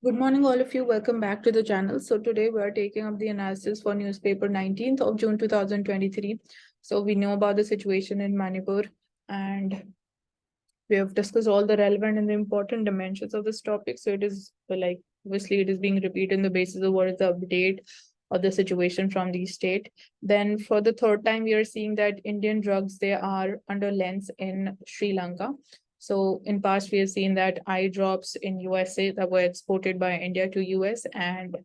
Good morning, all of you. Welcome back to the channel. So today we are taking up the analysis for newspaper 19th of June 2023. So we know about the situation in Manipur and we have discussed all the relevant and the important dimensions of this topic. So it is like, obviously it is being repeated on the basis of what is the update of the situation from the state. Then for the third time, we are seeing that Indian drugs, they are under lens in Sri Lanka. So in past, we have seen that eye drops in USA that were exported by India to US, and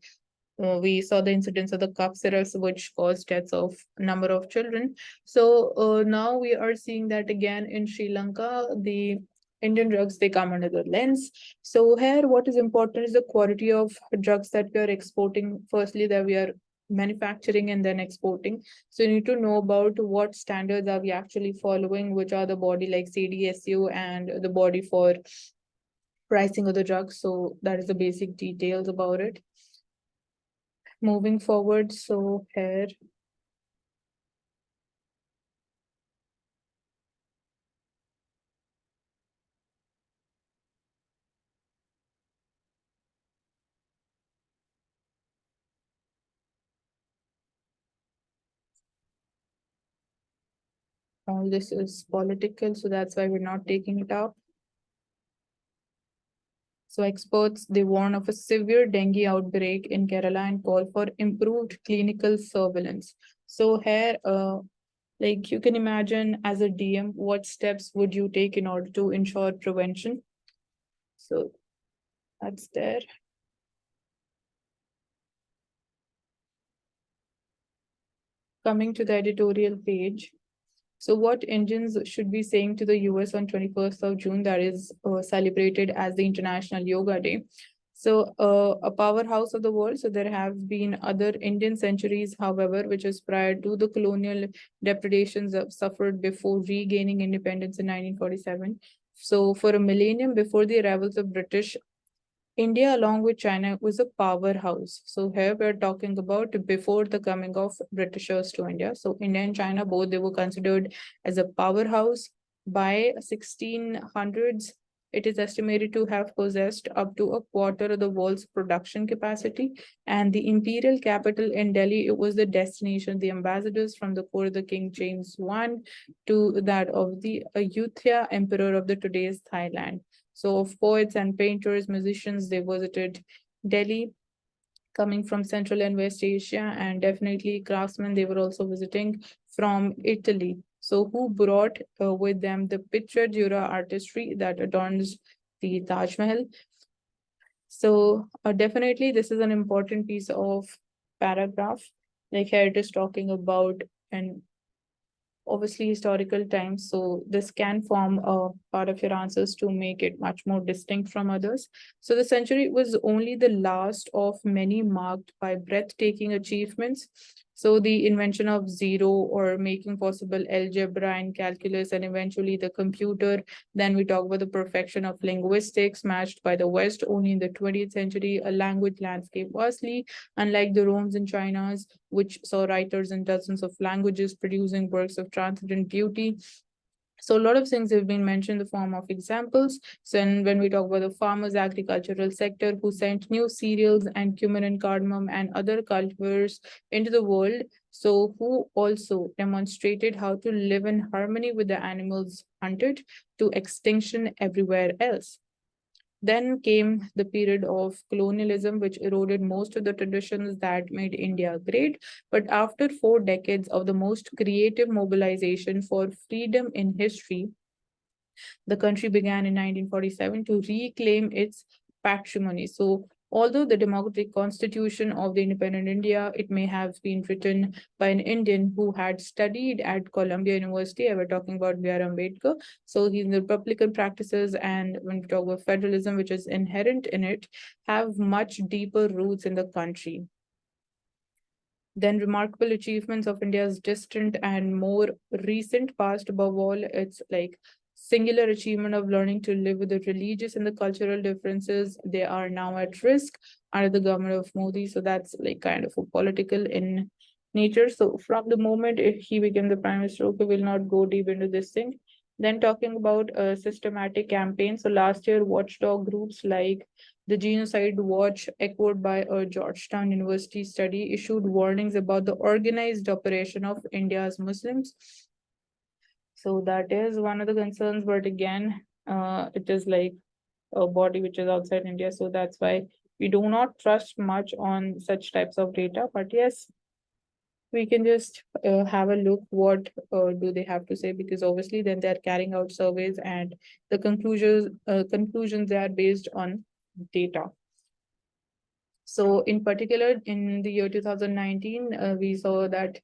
we saw the incidence of the cough syrups, which caused deaths of a number of children. So now we are seeing that again in Sri Lanka, the Indian drugs, they come under the lens. So here, what is important is the quality of drugs that we are exporting. Firstly, that we are manufacturing and then exporting. So you need to know about what standards are we actually following, which are the body like CDSU and the body for pricing of the drugs. So that is the basic details about it. Moving forward, so here all this is political, so that's why we're not taking it up. So experts, they warn of a severe dengue outbreak in Kerala and call for improved clinical surveillance. So here, like you can imagine as a DM, what steps would you take in order to ensure prevention? So that's there. Coming to the editorial page. So what Indians should be saying to the US on 21st of June, that is celebrated as the International Yoga Day. So a powerhouse of the world. So there have been other Indian centuries, however, which is prior to the colonial depredations suffered before regaining independence in 1947. So for a millennium before the arrivals of British, India, along with China, was a powerhouse. So here we're talking about before the coming of Britishers to India. So India and China, both they were considered as a powerhouse. By 1600s, it is estimated to have possessed up to a quarter of the world's production capacity. And the imperial capital in Delhi, it was the destination. The ambassadors from the court of the King James I to that of the Ayutthaya Emperor of the today's Thailand. So of poets and painters, musicians, they visited Delhi, coming from Central and West Asia, and definitely craftsmen, they were also visiting from Italy. So who brought with them the picture Dura artistry that adorns the Taj Mahal. So definitely this is an important piece of paragraph. Like here it is talking about an obviously historical times. So this can form a part of your answers to make it much more distinct from others. So the century was only the last of many marked by breathtaking achievements. So the invention of zero or making possible algebra and calculus and eventually the computer. Then we talk about the perfection of linguistics matched by the West only in the 20th century, a language landscape vastly unlike the Rome's and China's, which saw writers in dozens of languages producing works of transcendent beauty. So a lot of things have been mentioned in the form of examples. So when we talk about the farmers' agricultural sector who sent new cereals and cumin and cardamom and other cultivars into the world, so who also demonstrated how to live in harmony with the animals hunted to extinction everywhere else. Then came the period of colonialism, which eroded most of the traditions that made India great. But after 4 decades of the most creative mobilization for freedom in history, the country began in 1947 to reclaim its patrimony. So, although the democratic constitution of the independent India, it may have been written by an Indian who had studied at Columbia University. I was talking about B.R. Ambedkar. So, the Republican practices and when we talk about federalism, which is inherent in it, have much deeper roots in the country. Then remarkable achievements of India's distant and more recent past, above all, it's like singular achievement of learning to live with the religious and the cultural differences. They are now at risk under the government of Modi. So that's like kind of a political in nature. So from the moment he became the prime minister, okay, we'll not go deep into this thing. Then talking about a systematic campaign. So last year, watchdog groups like The Genocide Watch, echoed by a Georgetown University study, issued warnings about the organized operation of India's Muslims. So that is one of the concerns, but again, it is like a body which is outside India. So that's why we do not trust much on such types of data. But yes, we can just have a look what do they have to say, because obviously then they're carrying out surveys and the conclusions they are based on data. So in particular, in the year 2019, we saw that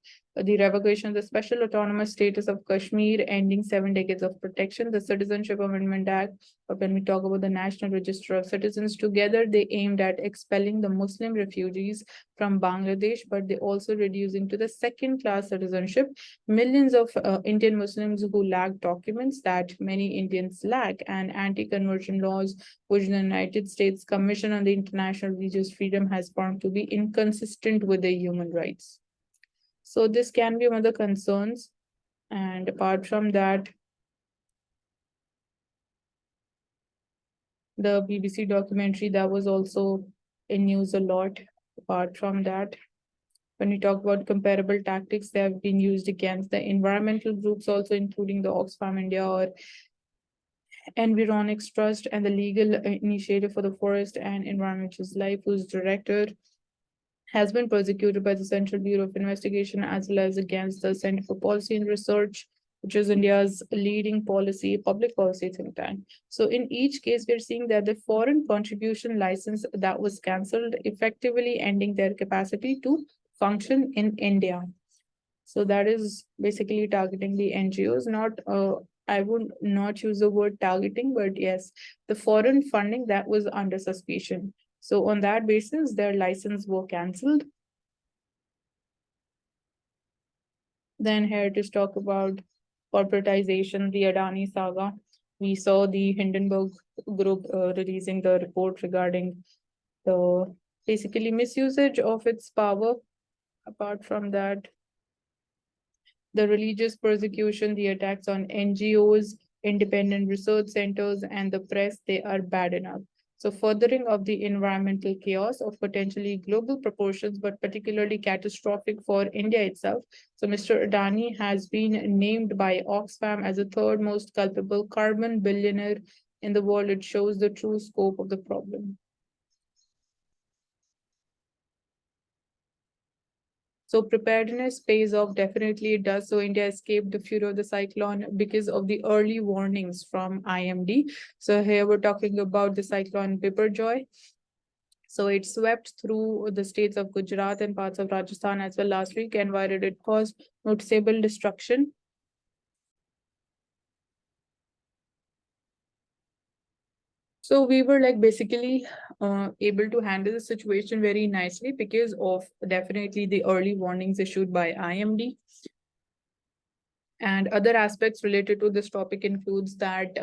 the revocation of the special autonomous status of Kashmir, ending 7 decades of protection, the Citizenship Amendment Act, or when we talk about the National Register of Citizens, together they aimed at expelling the Muslim refugees from Bangladesh, but they also reducing to the second-class citizenship millions of Indian Muslims who lack documents that many Indians lack, and anti-conversion laws which the United States Commission on the International Religious Freedom has found to be inconsistent with the human rights. So this can be one of the concerns. And apart from that, the BBC documentary that was also in news a lot. Apart from that, when we talk about comparable tactics, they have been used against the environmental groups, also including the Oxfam India or Environics Trust and the Legal Initiative for the Forest and Environmental Life, whose director has been prosecuted by the Central Bureau of Investigation as well as against the Center for Policy and Research, which is India's leading public policy think tank. So in each case, we're seeing that the foreign contribution license that was cancelled, effectively ending their capacity to function in India. So that is basically targeting the NGOs, not I would not use the word targeting, but yes, the foreign funding that was under suspicion. So on that basis, their license were cancelled. Then here to talk about corporatization, the Adani saga. We saw the Hindenburg group releasing the report regarding the basically misusage of its power. Apart from that, the religious persecution, the attacks on NGOs, independent research centers, and the press, they are bad enough. So furthering of the environmental chaos of potentially global proportions, but particularly catastrophic for India itself. So Mr. Adani has been named by Oxfam as the third most culpable carbon billionaire in the world. It shows the true scope of the problem. So preparedness pays off, definitely it does. So India escaped the fury of the cyclone because of the early warnings from IMD. So here we're talking about the cyclone Biparjoy. So it swept through the states of Gujarat and parts of Rajasthan as well last week, and while it caused noticeable destruction, so we were like basically able to handle the situation very nicely because of definitely the early warnings issued by IMD. And other aspects related to this topic includes that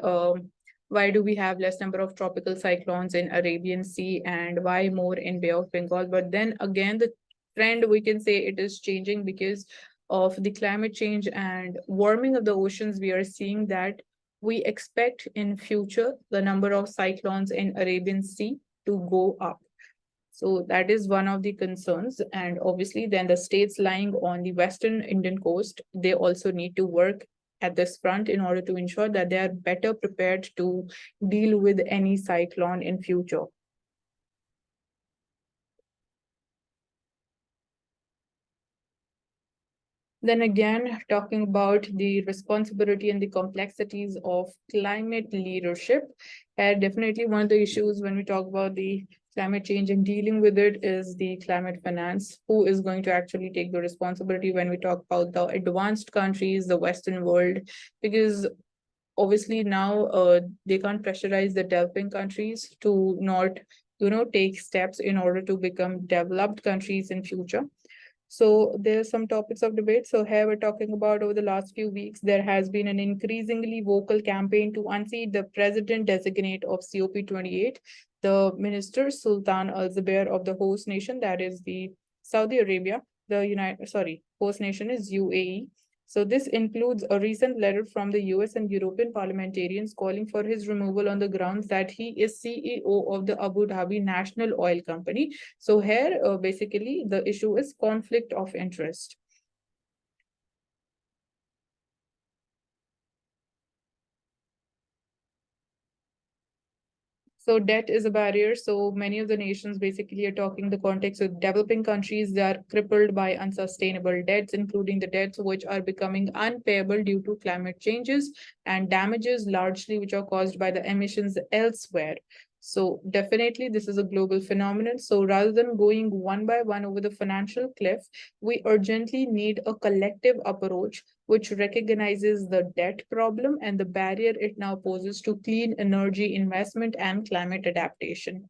why do we have less number of tropical cyclones in Arabian Sea and why more in Bay of Bengal? But then again, the trend we can say it is changing because of the climate change and warming of the oceans. We are seeing that we expect in future the number of cyclones in Arabian Sea to go up. So that is one of the concerns. And obviously, then the states lying on the Western Indian coast, they also need to work at this front in order to ensure that they are better prepared to deal with any cyclone in future. Then again, talking about the responsibility and the complexities of climate leadership, definitely one of the issues when we talk about the climate change and dealing with it is the climate finance. Who is going to actually take the responsibility when we talk about the advanced countries, the Western world? Because obviously now they can't pressurize the developing countries to not, take steps in order to become developed countries in future. So there are some topics of debate. So here we're talking about over the last few weeks, there has been an increasingly vocal campaign to unseat the president designate of COP28, the minister Sultan Al Zubair of the host nation, that is the Saudi Arabia, host nation is UAE. So this includes a recent letter from the US and European parliamentarians calling for his removal on the grounds that he is CEO of the Abu Dhabi National Oil Company. So here, basically, the issue is conflict of interest. So debt is a barrier. So many of the nations basically are talking the context of developing countries. They are crippled by unsustainable debts, including the debts which are becoming unpayable due to climate changes and damages largely which are caused by the emissions elsewhere. So definitely this is a global phenomenon. So rather than going one by one over the financial cliff, we urgently need a collective approach which recognizes the debt problem and the barrier it now poses to clean energy investment and climate adaptation.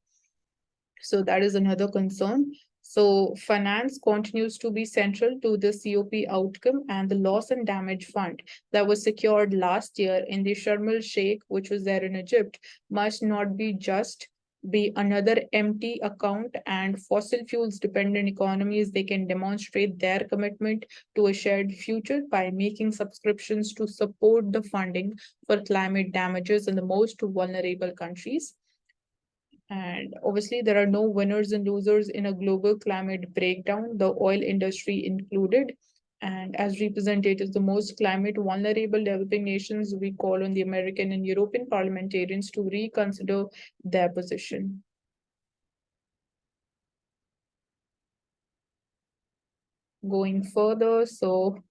So that is another concern. So finance continues to be central to the COP outcome, and the loss and damage fund that was secured last year in the Sharm el Sheikh, which was there in Egypt, must not be another empty account, and fossil fuels dependent economies, they can demonstrate their commitment to a shared future by making subscriptions to support the funding for climate damages in the most vulnerable countries. And obviously, there are no winners and losers in a global climate breakdown, the oil industry included. And as representatives, the most climate vulnerable developing nations, we call on the American and European parliamentarians to reconsider their position. Going further, so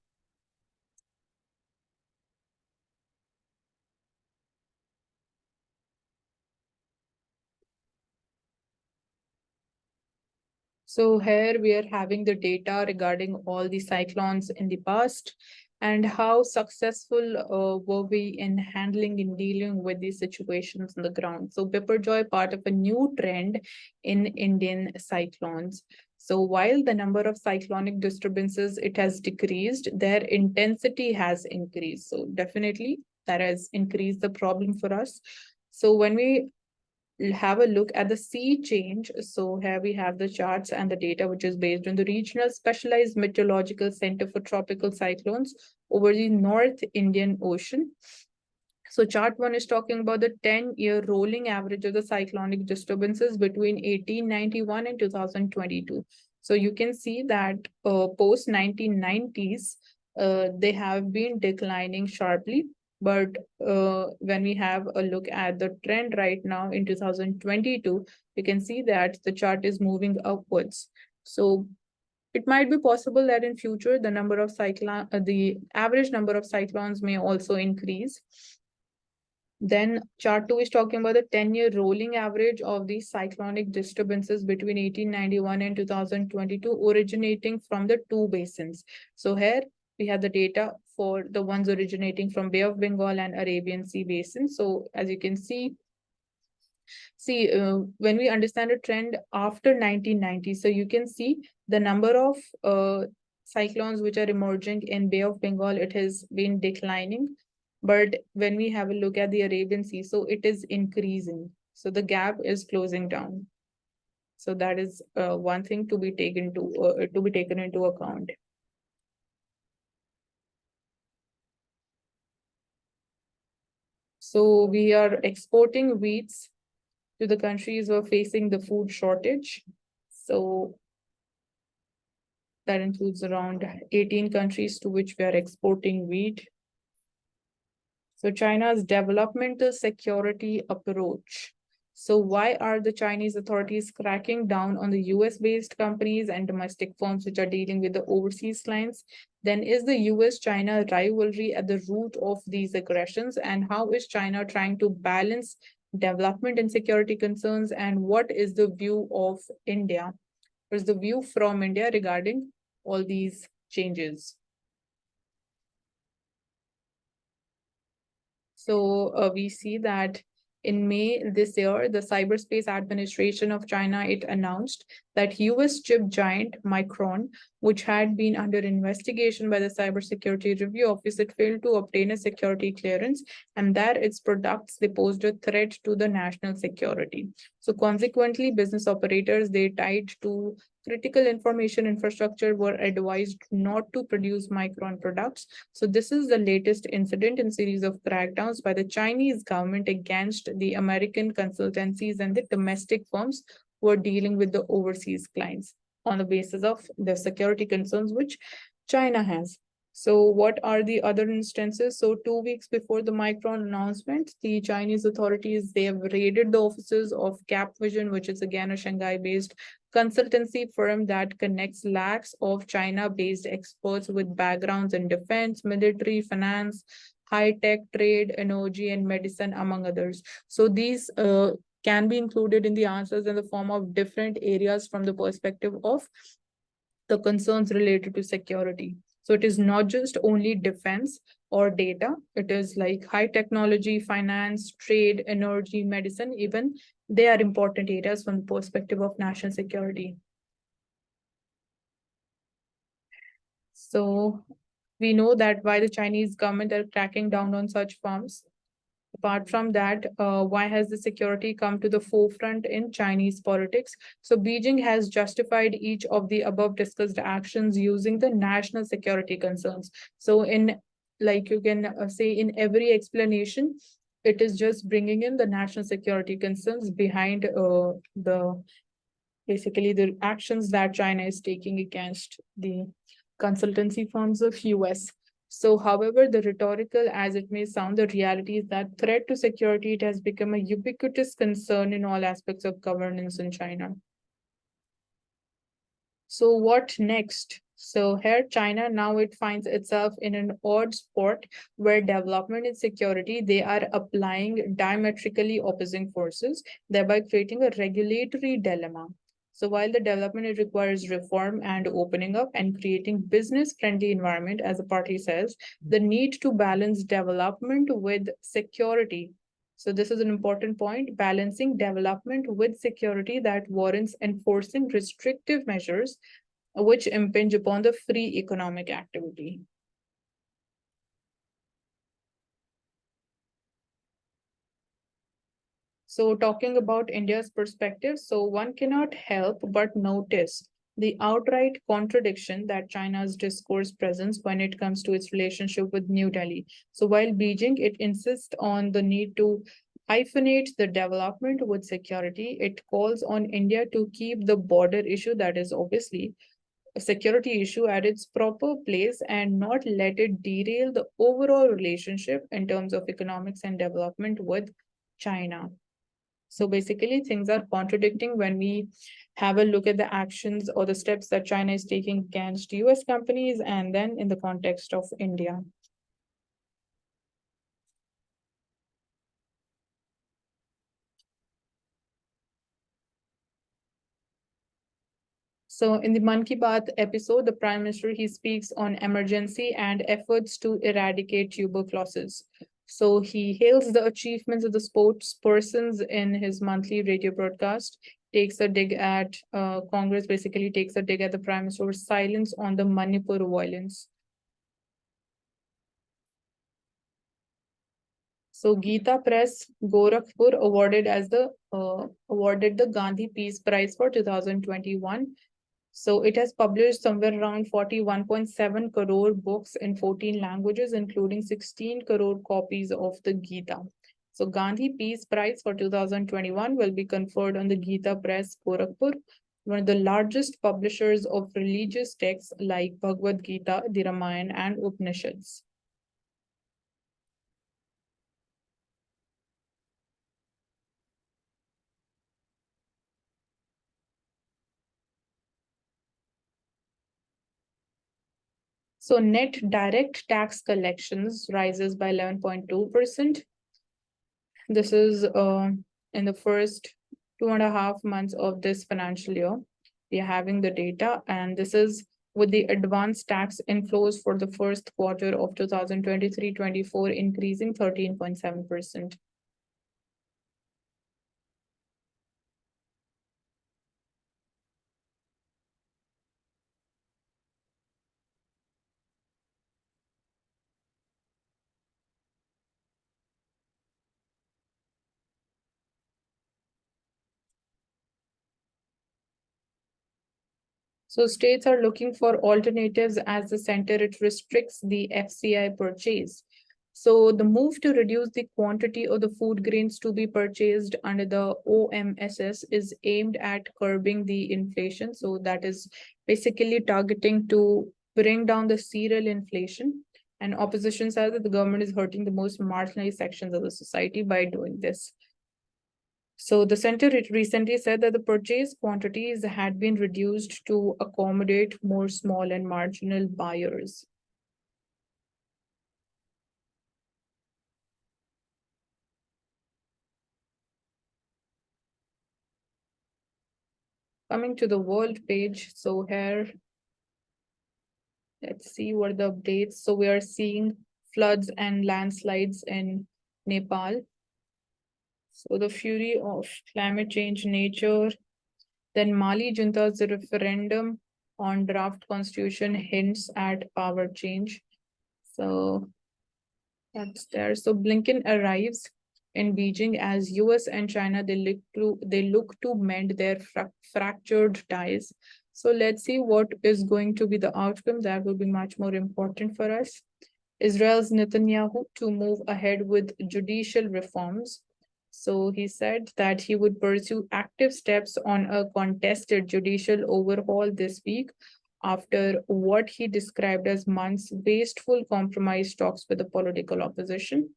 here we are having the data regarding all the cyclones in the past and how successful were we in handling and dealing with these situations on the ground. So Biparjoy, part of a new trend in Indian cyclones. So while the number of cyclonic disturbances, it has decreased, their intensity has increased. So definitely that has increased the problem for us. So when we have a look at the sea change. So here we have the charts and the data, which is based on the Regional Specialized Meteorological Center for Tropical Cyclones over the North Indian Ocean. So chart one is talking about the 10-year rolling average of the cyclonic disturbances between 1891 and 2022. So you can see that post 1990s, they have been declining sharply. But when we have a look at the trend right now in 2022, you can see that the chart is moving upwards. So it might be possible that in future, the average number of cyclones may also increase. Then chart 2 is talking about the 10-year rolling average of the cyclonic disturbances between 1891 and 2022 originating from the two basins. So here we have the data for the ones originating from Bay of Bengal and Arabian Sea basin. So as you can see, when we understand a trend after 1990, so you can see the number of cyclones which are emerging in Bay of Bengal, it has been declining. But when we have a look at the Arabian Sea, so it is increasing. So the gap is closing down. So that is one thing to be taken into account. So we are exporting wheats to the countries who are facing the food shortage. So that includes around 18 countries to which we are exporting wheat. So China's developmental security approach. So why are the Chinese authorities cracking down on the US-based companies and domestic firms which are dealing with the overseas clients? Then is the US-China rivalry at the root of these aggressions? And how is China trying to balance development and security concerns? And what is the view of India? What is the view from India regarding all these changes? So we see that in May this year, the Cyberspace Administration of China, it announced that US chip giant Micron, which had been under investigation by the Cybersecurity Review Office, it failed to obtain a security clearance, and that its products they posed a threat to the national security. So consequently, business operators they tied to critical information infrastructure were advised not to produce Micron products. So this is the latest incident in series of crackdowns by the Chinese government against the American consultancies and the domestic firms who are dealing with the overseas clients on the basis of the security concerns which China has. So what are the other instances? So 2 weeks before the Micron announcement, the Chinese authorities, they have raided the offices of CapVision, which is again a Shanghai-based consultancy firm that connects lakhs of China-based experts with backgrounds in defense, military, finance, high-tech trade, energy, and medicine, among others. So these can be included in the answers in the form of different areas from the perspective of the concerns related to security. So it is not just only defense or data, it is like high technology, finance, trade, energy, medicine, even they are important areas from the perspective of national security. So we know that why the Chinese government are cracking down on such firms. Apart from that, why has the security come to the forefront in Chinese politics? So Beijing has justified each of the above discussed actions using the national security concerns. So in, like you can say in every explanation, it is just bringing in the national security concerns behind the basically the actions that China is taking against the consultancy firms of US. So, however, the rhetorical as it may sound, the reality is that threat to security it has become a ubiquitous concern in all aspects of governance in China. So what next? So here China now it finds itself in an odd spot where development and security they are applying diametrically opposing forces, thereby creating a regulatory dilemma. So while the development it requires reform and opening up and creating business-friendly environment, as the party says, the need to balance development with security. So this is an important point, balancing development with security that warrants enforcing restrictive measures which impinge upon the free economic activity. So talking about India's perspective, so one cannot help but notice the outright contradiction that China's discourse presents when it comes to its relationship with New Delhi. So while Beijing, it insists on the need to hyphenate the development with security, it calls on India to keep the border issue, that is obviously a security issue, at its proper place and not let it derail the overall relationship in terms of economics and development with China. So basically, things are contradicting when we have a look at the actions or the steps that China is taking against US companies and then in the context of India. So in the Man Ki Baat episode, the Prime Minister, he speaks on emergency and efforts to eradicate tuberculosis. So he hails the achievements of the sports persons in his monthly radio broadcast, takes a dig at Congress, basically takes a dig at the Prime Minister's silence on the Manipur violence. So Geeta Press Gorakhpur awarded the Gandhi Peace Prize for 2021. So it has published somewhere around 41.7 crore books in 14 languages, including 16 crore copies of the Gita. So Gandhi Peace Prize for 2021 will be conferred on the Geeta Press Gorakhpur, one of the largest publishers of religious texts like Bhagavad Gita, the Ramayana, and Upanishads. So net direct tax collections rises by 11.2%. This is in the first 2.5 months of this financial year. We are having the data, and this is with the advanced tax inflows for the first quarter of 2023-24 increasing 13.7%. So states are looking for alternatives as the center it restricts the FCI purchase. So the move to reduce the quantity of the food grains to be purchased under the OMSS is aimed at curbing the inflation. So that is basically targeting to bring down the cereal inflation. And opposition says that the government is hurting the most marginalized sections of the society by doing this. So the center recently said that the purchase quantities had been reduced to accommodate more small and marginal buyers. Coming to the world page, so here, let's see what the updates. So we are seeing floods and landslides in Nepal. So the fury of climate change nature. Then Mali junta's referendum on draft constitution hints at power change. So that's there. So Blinken arrives in Beijing as US and China they look to mend their fractured ties. So let's see what is going to be the outcome. That will be much more important for us. Israel's Netanyahu to move ahead with judicial reforms. So he said that he would pursue active steps on a contested judicial overhaul this week after what he described as months wasteful compromise talks with the political opposition.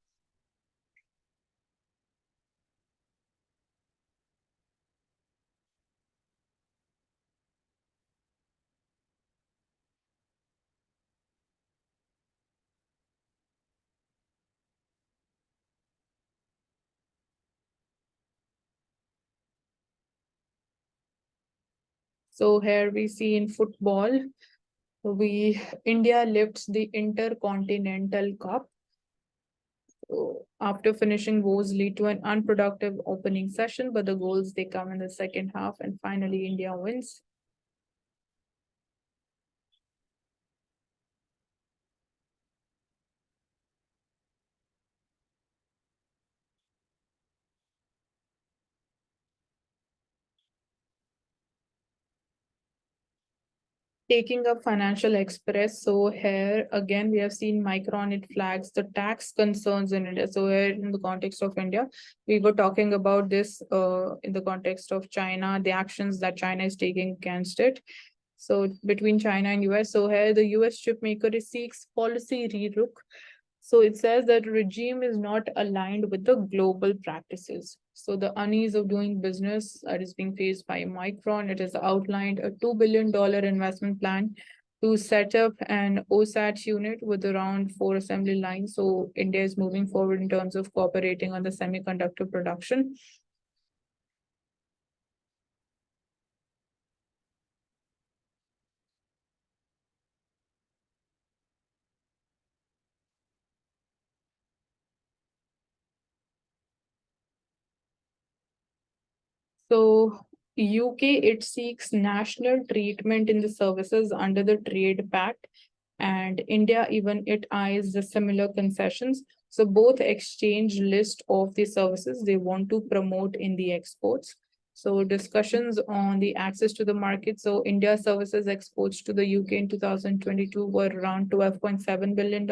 So here we see in football, we India lifts the Intercontinental Cup. So after finishing woes lead to an unproductive opening session, but the goals they come in the second half, and finally India wins. Taking up Financial Express. So here again, we have seen Micron, it flags the tax concerns in India. So here in the context of India, we were talking about this in the context of China, the actions that China is taking against it. So between China and US, so here the US chip maker seeks policy relook. So it says that regime is not aligned with the global practices. So the unease of doing business that is being faced by Micron, it has outlined a $2 billion investment plan to set up an OSAT unit with around 4 assembly lines. So India is moving forward in terms of cooperating on the semiconductor production. So UK, it seeks national treatment in the services under the Trade Pact, and India even it eyes the similar concessions. So both exchange list of the services they want to promote in the exports. So discussions on the access to the market. So India services exports to the UK in 2022 were around $12.7 billion,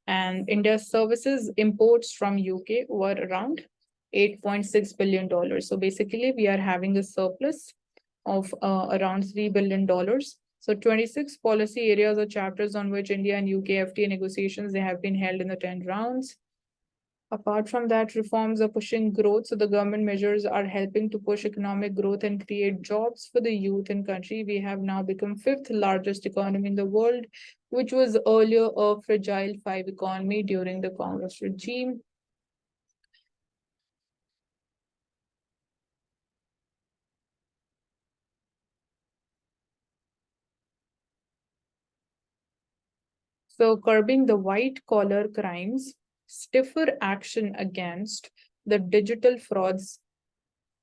and India's services imports from UK were around $8.6 billion. So basically, we are having a surplus of around $3 billion. So 26 policy areas or chapters on which India and UK FTA negotiations they have been held in the 10 rounds. Apart from that, reforms are pushing growth. So the government measures are helping to push economic growth and create jobs for the youth in country. We have now become fifth largest economy in the world, which was earlier a fragile five economy during the Congress regime. So curbing the white collar crimes, stiffer action against the digital frauds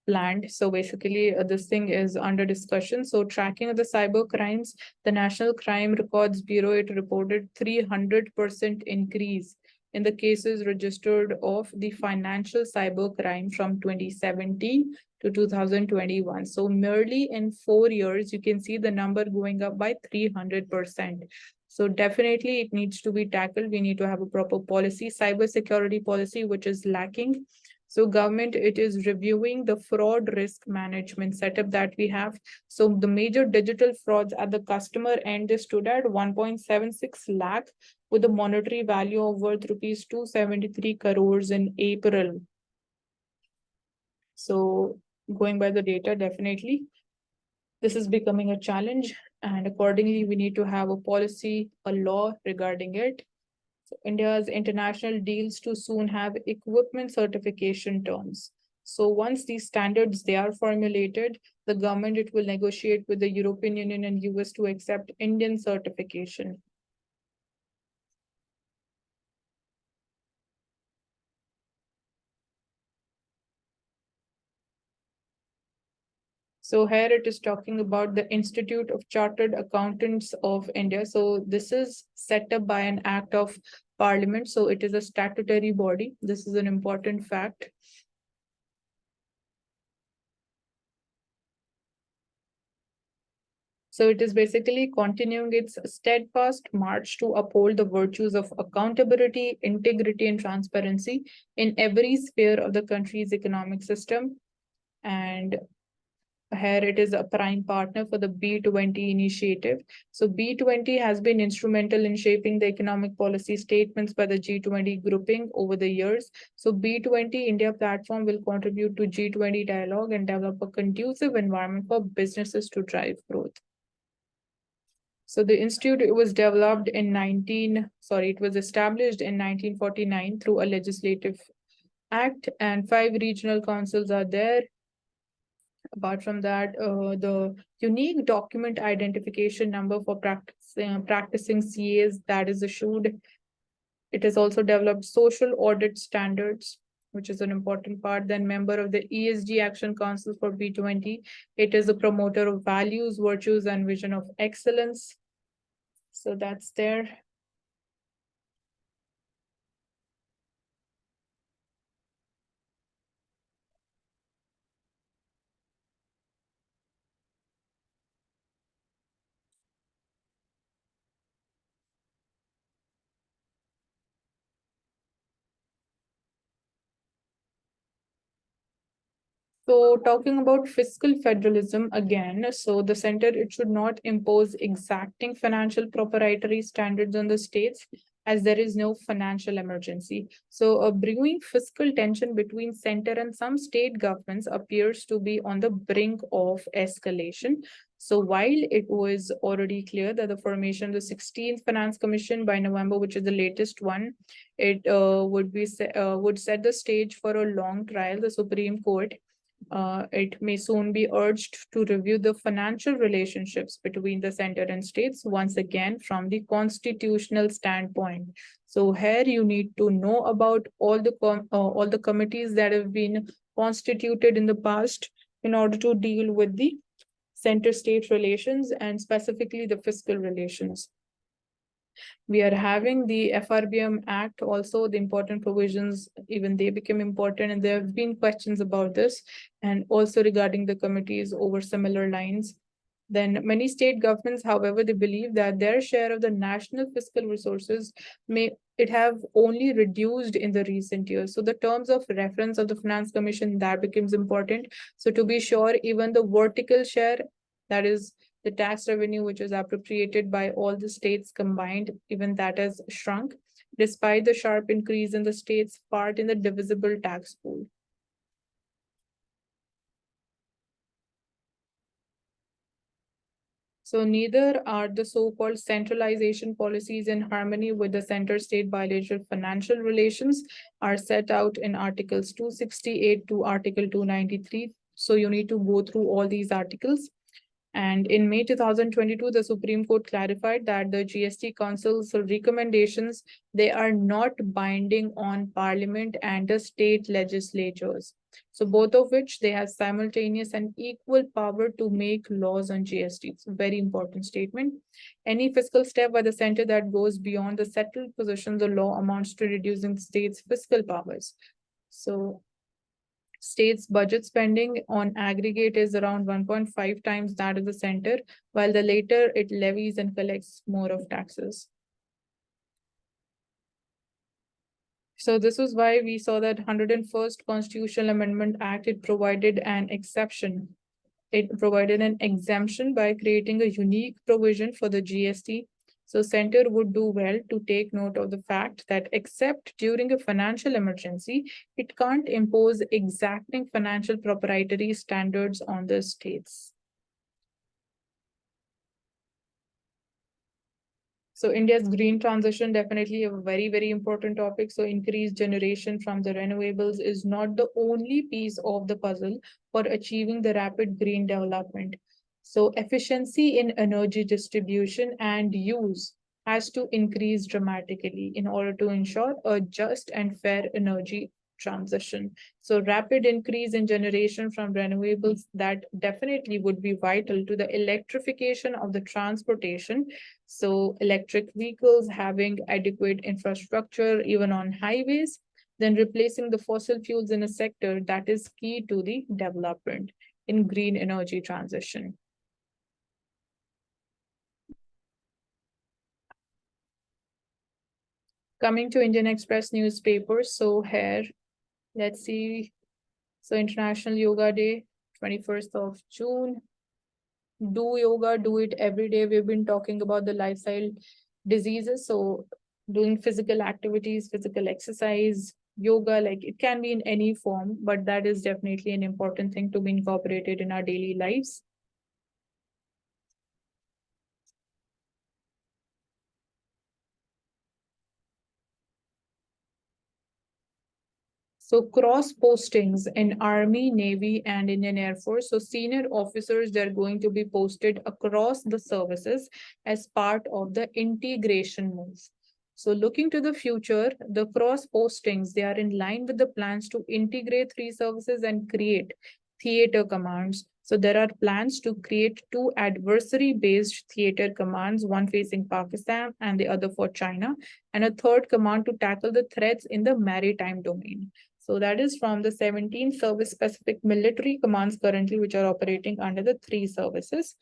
planned. So basically, this thing is under discussion. So tracking of the cyber crimes, the National Crime Records Bureau, it reported 300% increase in the cases registered of the financial cybercrime from 2017 to 2021. So merely in 4 years, you can see the number going up by 300%. So definitely it needs to be tackled. We need to have a proper policy, cybersecurity policy, which is lacking. So government, it is reviewing the fraud risk management setup that we have. So the major digital frauds at the customer end is stood at 1.76 lakh with a monetary value of worth rupees 273 crores in April. So going by the data, definitely this is becoming a challenge, and accordingly we need to have a policy, a law regarding it. So India's international deals to soon have equipment certification terms. So once these standards they are formulated, the government it will negotiate with the European Union and US to accept Indian certification. So here it is talking about the Institute of Chartered Accountants of India. So this is set up by an act of Parliament. So it is a statutory body. This is an important fact. So it is basically continuing its steadfast march to uphold the virtues of accountability, integrity, and transparency in every sphere of the country's economic system. And here it is a prime partner for the B20 initiative. So B20 has been instrumental in shaping the economic policy statements by the G20 grouping over the years. So B20 India platform will contribute to G20 dialogue and develop a conducive environment for businesses to drive growth. So the institute it was developed in it was established in 1949 through a legislative act, and 5 regional councils are there. Apart from that, the unique document identification number for practicing CAs that is issued. It has also developed social audit standards, which is an important part. Then member of the ESG Action Council for B20. It is a promoter of values, virtues, and vision of excellence. So that's there. So talking about fiscal federalism again, so the center, it should not impose exacting financial proprietary standards on the states as there is no financial emergency. So a brewing fiscal tension between center and some state governments appears to be on the brink of escalation. So while it was already clear that the formation of the 16th Finance Commission by November, which is the latest one, it would set the stage for a long trial. The Supreme Court it may soon be urged to review the financial relationships between the center and states once again from the constitutional standpoint. So here you need to know about all the committees that have been constituted in the past in order to deal with the center-state relations and specifically the fiscal relations. We are having the FRBM Act also, the important provisions, even they became important, and there have been questions about this, and also regarding the committees over similar lines. Then many state governments, however, they believe that their share of the national fiscal resources may it have only reduced in the recent years. So the terms of reference of the Finance Commission, that becomes important. So to be sure, even the vertical share, that is the tax revenue which is appropriated by all the states combined, even that has shrunk, despite the sharp increase in the state's part in the divisible tax pool. So neither are the so-called centralization policies in harmony with the center-state bilateral financial relations are set out in Articles 268 to Article 293. So you need to go through all these articles. And in May 2022, the Supreme Court clarified that the GST Council's recommendations, they are not binding on Parliament and the state legislatures. So both of which they have simultaneous and equal power to make laws on GST. It's a very important statement. Any fiscal step by the center that goes beyond the settled positions of law amounts to reducing the state's fiscal powers. So state's budget spending on aggregate is around 1.5 times that of the center, while the later it levies and collects more of taxes. So this was why we saw that 101st Constitutional Amendment Act, it provided an exception. It provided an exemption by creating a unique provision for the GST. So center would do well to take note of the fact that except during a financial emergency, it can't impose exacting financial proprietary standards on the states. So India's green transition, definitely a very, very important topic. So increased generation from the renewables is not the only piece of the puzzle for achieving the rapid green development. So efficiency in energy distribution and use has to increase dramatically in order to ensure a just and fair energy transition. So rapid increase in generation from renewables, that definitely would be vital to the electrification of the transportation. So electric vehicles having adequate infrastructure even on highways, then replacing the fossil fuels in a sector that is key to the development in green energy transition. Coming to Indian Express newspaper, so here, let's see. So International Yoga Day, 21st of June. Do yoga, do it every day. We've been talking about the lifestyle diseases. So doing physical activities, physical exercise, yoga, like it can be in any form, but that is definitely an important thing to be incorporated in our daily lives. So cross postings in Army, Navy, and Indian Air Force. So senior officers, they're going to be posted across the services as part of the integration move. So looking to the future, the cross postings, they are in line with the plans to integrate three services and create theater commands. So there are plans to create two adversary-based theater commands, one facing Pakistan and the other for China, and a third command to tackle the threats in the maritime domain. So that is from the 17 service-specific military commands currently, which are operating under the three services.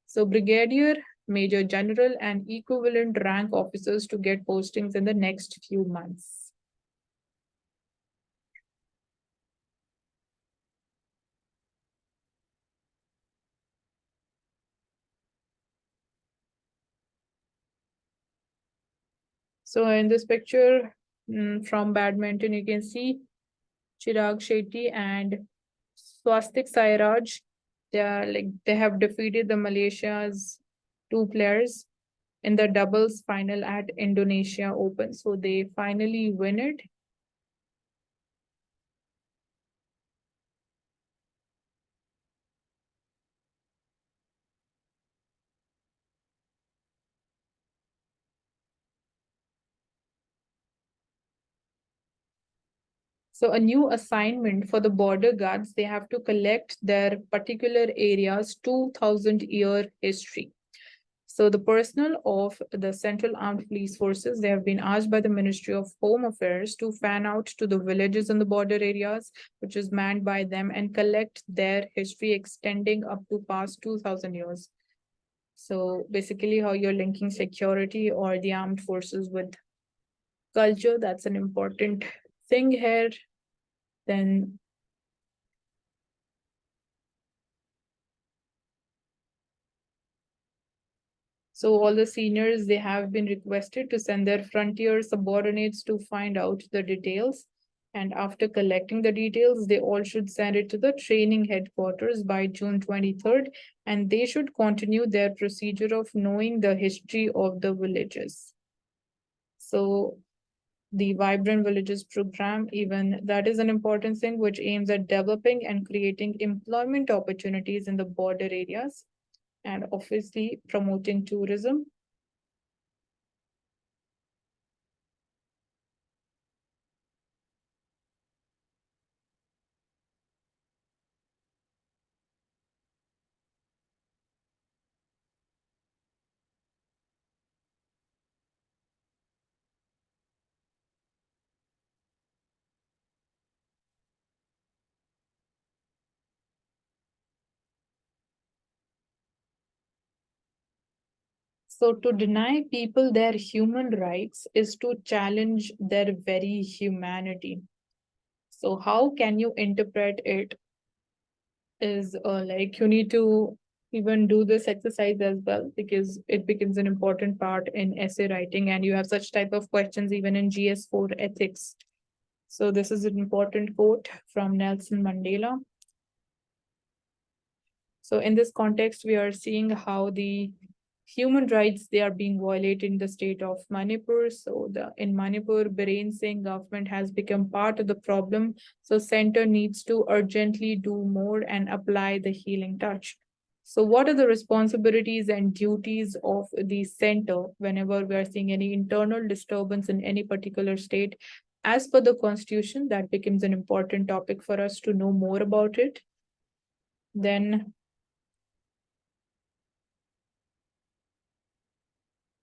So brigadier, major general, and equivalent rank officers to get postings in the next few months. So in this picture from badminton, you can see Chirag Shetty and Swastik Sairaj. They have defeated the Malaysia's two players in the doubles final at Indonesia Open. So they finally win it. So a new assignment for the border guards, they have to collect their particular area's 2000-year history. So the personnel of the Central Armed Police Forces, they have been asked by the Ministry of Home Affairs to fan out to the villages in the border areas, which is manned by them, and collect their history extending up to past 2000 years. So basically how you're linking security or the armed forces with culture, that's an important thing here. Then so all the seniors, they have been requested to send their frontier subordinates to find out the details. And after collecting the details, they all should send it to the training headquarters by June 23rd. And they should continue their procedure of knowing the history of the villages. So the Vibrant Villages program, even that is an important thing which aims at developing and creating employment opportunities in the border areas and obviously promoting tourism. So to deny people their human rights is to challenge their very humanity. So how can you interpret it is like you need to even do this exercise as well, because it becomes an important part in essay writing, and you have such type of questions even in GS4 ethics. So this is an important quote from Nelson Mandela. So in this context, we are seeing how the human rights, they are being violated in the state of Manipur. So in Manipur, Biren Singh government has become part of the problem. So center needs to urgently do more and apply the healing touch. So what are the responsibilities and duties of the center whenever we are seeing any internal disturbance in any particular state? As per the constitution, that becomes an important topic for us to know more about it. Then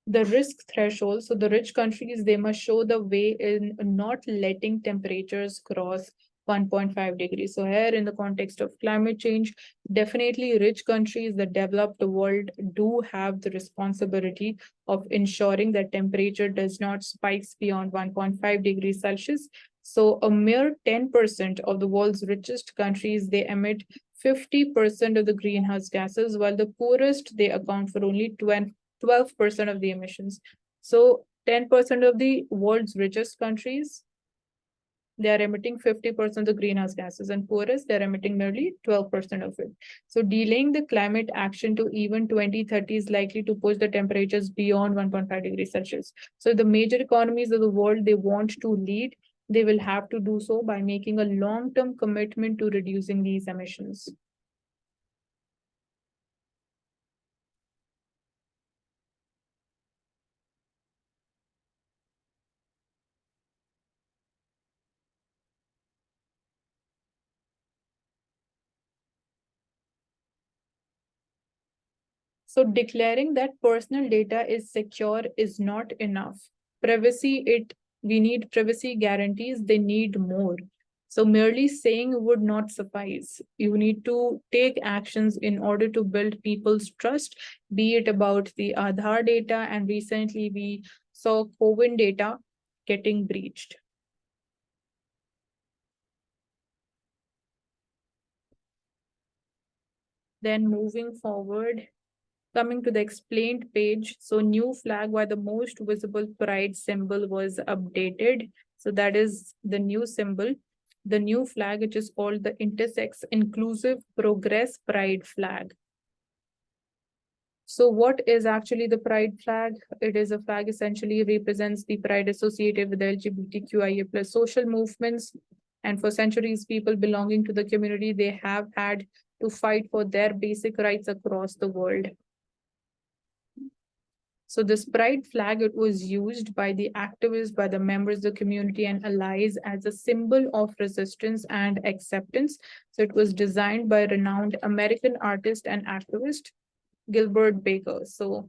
the risk threshold. So the rich countries, they must show the way in not letting temperatures cross 1.5 degrees. So here in the context of climate change, definitely rich countries, the developed world do have the responsibility of ensuring that temperature does not spike beyond 1.5 degrees Celsius. So a mere 10% of the world's richest countries, they emit 50% of the greenhouse gases, while the poorest, they account for only 12% of the emissions. So 10% of the world's richest countries, they are emitting 50% of the greenhouse gases, and poorest, they're emitting nearly 12% of it. So delaying the climate action to even 2030 is likely to push the temperatures beyond 1.5 degrees Celsius. So the major economies of the world, they want to lead, they will have to do so by making a long-term commitment to reducing these emissions. So declaring that personal data is secure is not enough. We need privacy guarantees, they need more. So merely saying would not suffice. You need to take actions in order to build people's trust, be it about the Aadhaar data, and recently we saw COVID data getting breached. Then moving forward, coming to the explained page, so new flag where the most visible pride symbol was updated. So that is the new symbol. The new flag, which is called the intersex inclusive progress pride flag. So what is actually the pride flag? It is a flag essentially represents the pride associated with the LGBTQIA plus social movements. And for centuries, people belonging to the community, they have had to fight for their basic rights across the world. So this pride flag, it was used by the activists, by the members of the community and allies as a symbol of resistance and acceptance. So it was designed by renowned American artist and activist Gilbert Baker. So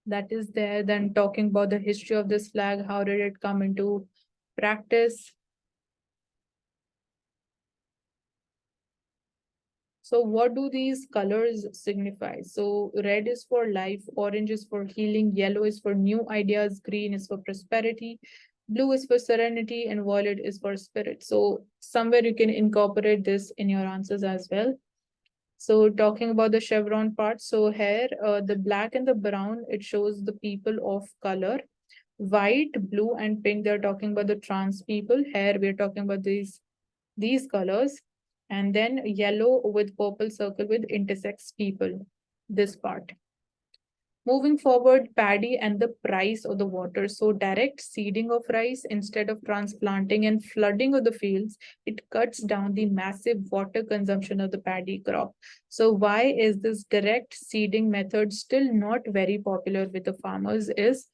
that is there. Then talking about the history of this flag, how did it come into practice? So what do these colors signify? So red is for life, orange is for healing, yellow is for new ideas, green is for prosperity, blue is for serenity, and violet is for spirit. So somewhere you can incorporate this in your answers as well. So talking about the chevron part, so here the black and the brown, it shows the people of color. White, blue, and pink, they're talking about the trans people. Here we're talking about these colors. And then yellow with purple circle with intersex people, this part. Moving forward, paddy and the price of the water. So direct seeding of rice instead of transplanting and flooding of the fields, it cuts down the massive water consumption of the paddy crop. So why is this direct seeding method still not very popular with the farmers is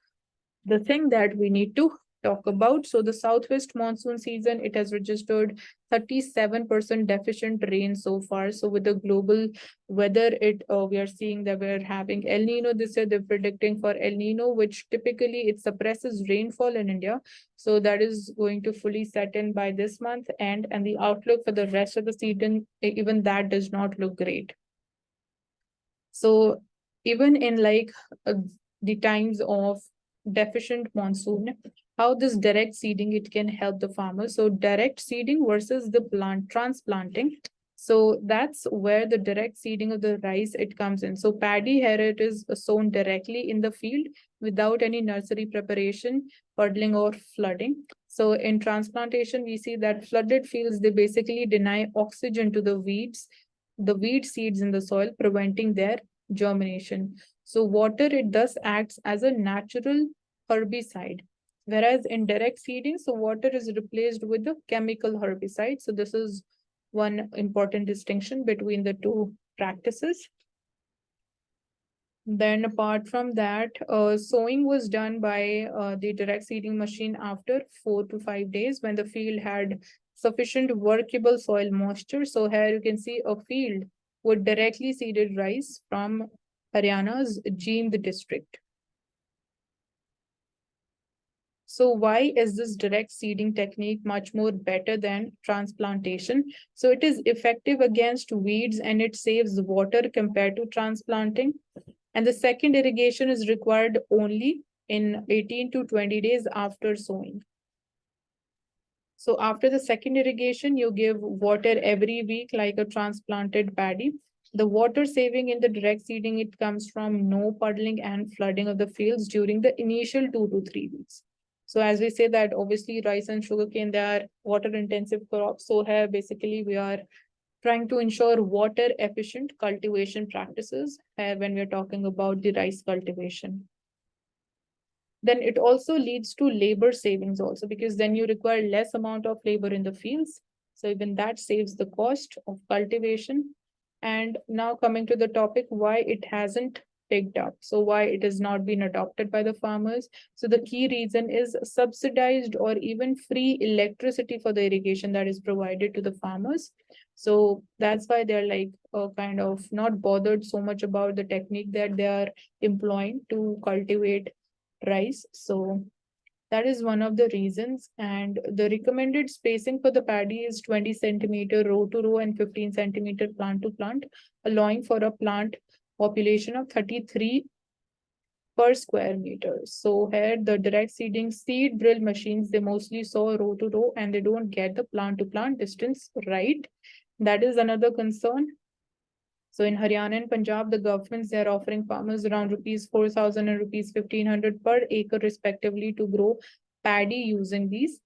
the thing that we need to talk about. So the southwest monsoon season, it has registered 37% deficient rain so far. So with the global weather, we are seeing that we're having El Nino this year. They're predicting for El Nino, which typically it suppresses rainfall in India. So that is going to fully set in by this month, and the outlook for the rest of the season, even that does not look great. So even in the times of deficient monsoon, how this direct seeding it can help the farmer. So direct seeding versus the plant transplanting. So that's where the direct seeding of the rice it comes in. So paddy here it is sown directly in the field without any nursery preparation, puddling or flooding. So in transplantation, we see that flooded fields they basically deny oxygen to the weed seeds in the soil, preventing their germination. So water, it thus acts as a natural herbicide. Whereas in direct seeding, so water is replaced with the chemical herbicide. So this is one important distinction between the two practices. Then apart from that, sowing was done by the direct seeding machine after 4 to 5 days when the field had sufficient workable soil moisture. So here you can see a field with directly seeded rice from Haryana's Jeend district. So why is this direct seeding technique much more better than transplantation? So it is effective against weeds and it saves water compared to transplanting. And the second irrigation is required only in 18 to 20 days after sowing. So after the second irrigation, you give water every week like a transplanted paddy. The water saving in the direct seeding, it comes from no puddling and flooding of the fields during the initial 2 to 3 weeks. So as we say that obviously rice and sugarcane, they are water intensive crops. So here basically we are trying to ensure water efficient cultivation practices when we're talking about the rice cultivation. Then it also leads to labor savings also because then you require less amount of labor in the fields. So even that saves the cost of cultivation. And now coming to the topic, why it hasn't picked up. So why it has not been adopted by the farmers. So the key reason is subsidized or even free electricity for the irrigation that is provided to the farmers. So that's why they're kind of not bothered so much about the technique that they are employing to cultivate rice. So that is one of the reasons. And the recommended spacing for the paddy is 20 centimeter row to row and 15 centimeter plant to plant, allowing for a plant population of 33 per square meter. So here the direct seeding seed drill machines, they mostly sow row to row and they don't get the plant to plant distance right. That is another concern. So in Haryana and Punjab, the governments, they are offering farmers around rupees 4,000 and rupees 1,500 per acre respectively to grow paddy using these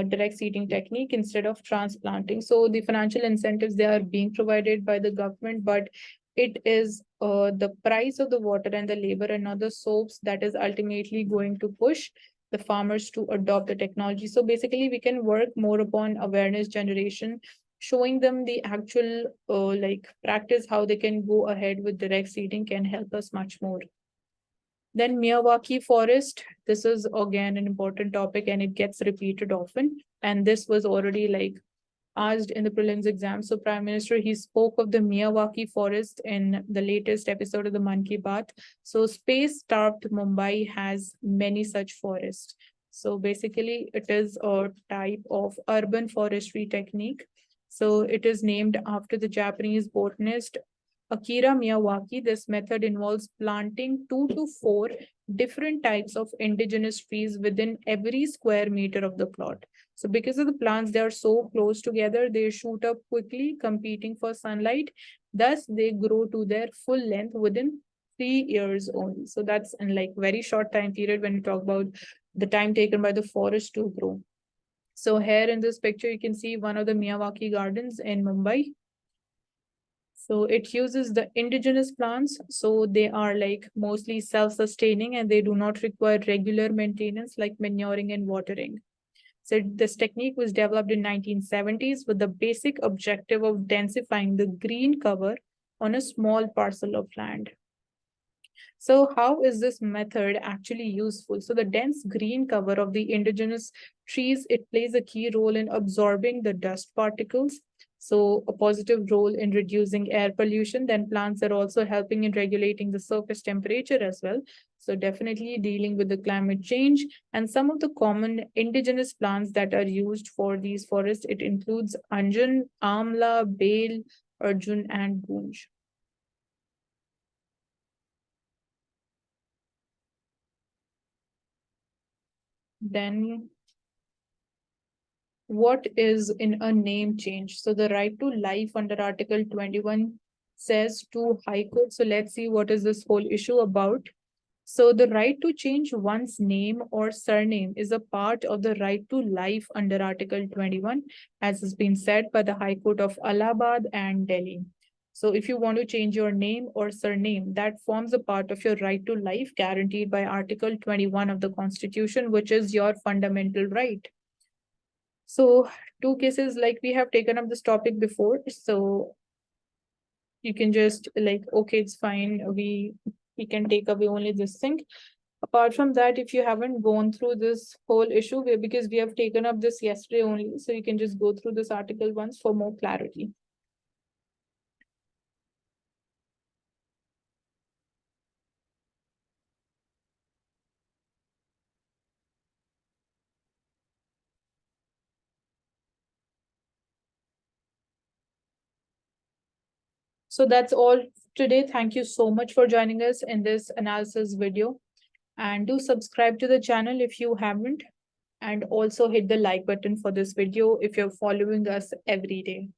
direct seeding technique instead of transplanting. So the financial incentives, they are being provided by the government, but it is the price of the water and the labor and other soaps that is ultimately going to push the farmers to adopt the technology. So basically, we can work more upon awareness generation, showing them the actual practice, how they can go ahead with direct seeding can help us much more. Then Miyawaki forest, this is again an important topic and it gets repeated often. And this was already asked in the prelims exam. So Prime Minister, he spoke of the Miyawaki forest in the latest episode of the Man Ki Baat. So space-starved Mumbai has many such forests. So basically, it is a type of urban forestry technique. So it is named after the Japanese botanist Akira Miyawaki. This method involves planting 2 to 4 different types of indigenous trees within every square meter of the plot. So because of the plants, they are so close together, they shoot up quickly, competing for sunlight. Thus, they grow to their full length within 3 years only. So that's in very short time period when you talk about the time taken by the forest to grow. So here in this picture, you can see one of the Miyawaki gardens in Mumbai. So it uses the indigenous plants. So they are mostly self-sustaining and they do not require regular maintenance like manuring and watering. So this technique was developed in 1970s with the basic objective of densifying the green cover on a small parcel of land. So how is this method actually useful? So the dense green cover of the indigenous trees, it plays a key role in absorbing the dust particles. So a positive role in reducing air pollution. Then plants are also helping in regulating the surface temperature as well. So definitely dealing with the climate change. And some of the common indigenous plants that are used for these forests, it includes anjan, amla, bale, arjun, and gunj. Then what is in a name change? So the right to life under Article 21 says to High Court. So let's see what is this whole issue about. So the right to change one's name or surname is a part of the right to life under Article 21, as has been said by the High Court of Allahabad and Delhi. So if you want to change your name or surname, that forms a part of your right to life guaranteed by Article 21 of the Constitution, which is your fundamental right. So two cases, like we have taken up this topic before, so you can just like, okay, it's fine, we can take away only this thing. Apart from that, if you haven't gone through this whole issue, because we have taken up this yesterday only, so you can just go through this article once for more clarity. So that's all today. Thank you so much for joining us in this analysis video, and do subscribe to the channel if you haven't, and also hit the like button for this video if you're following us every day.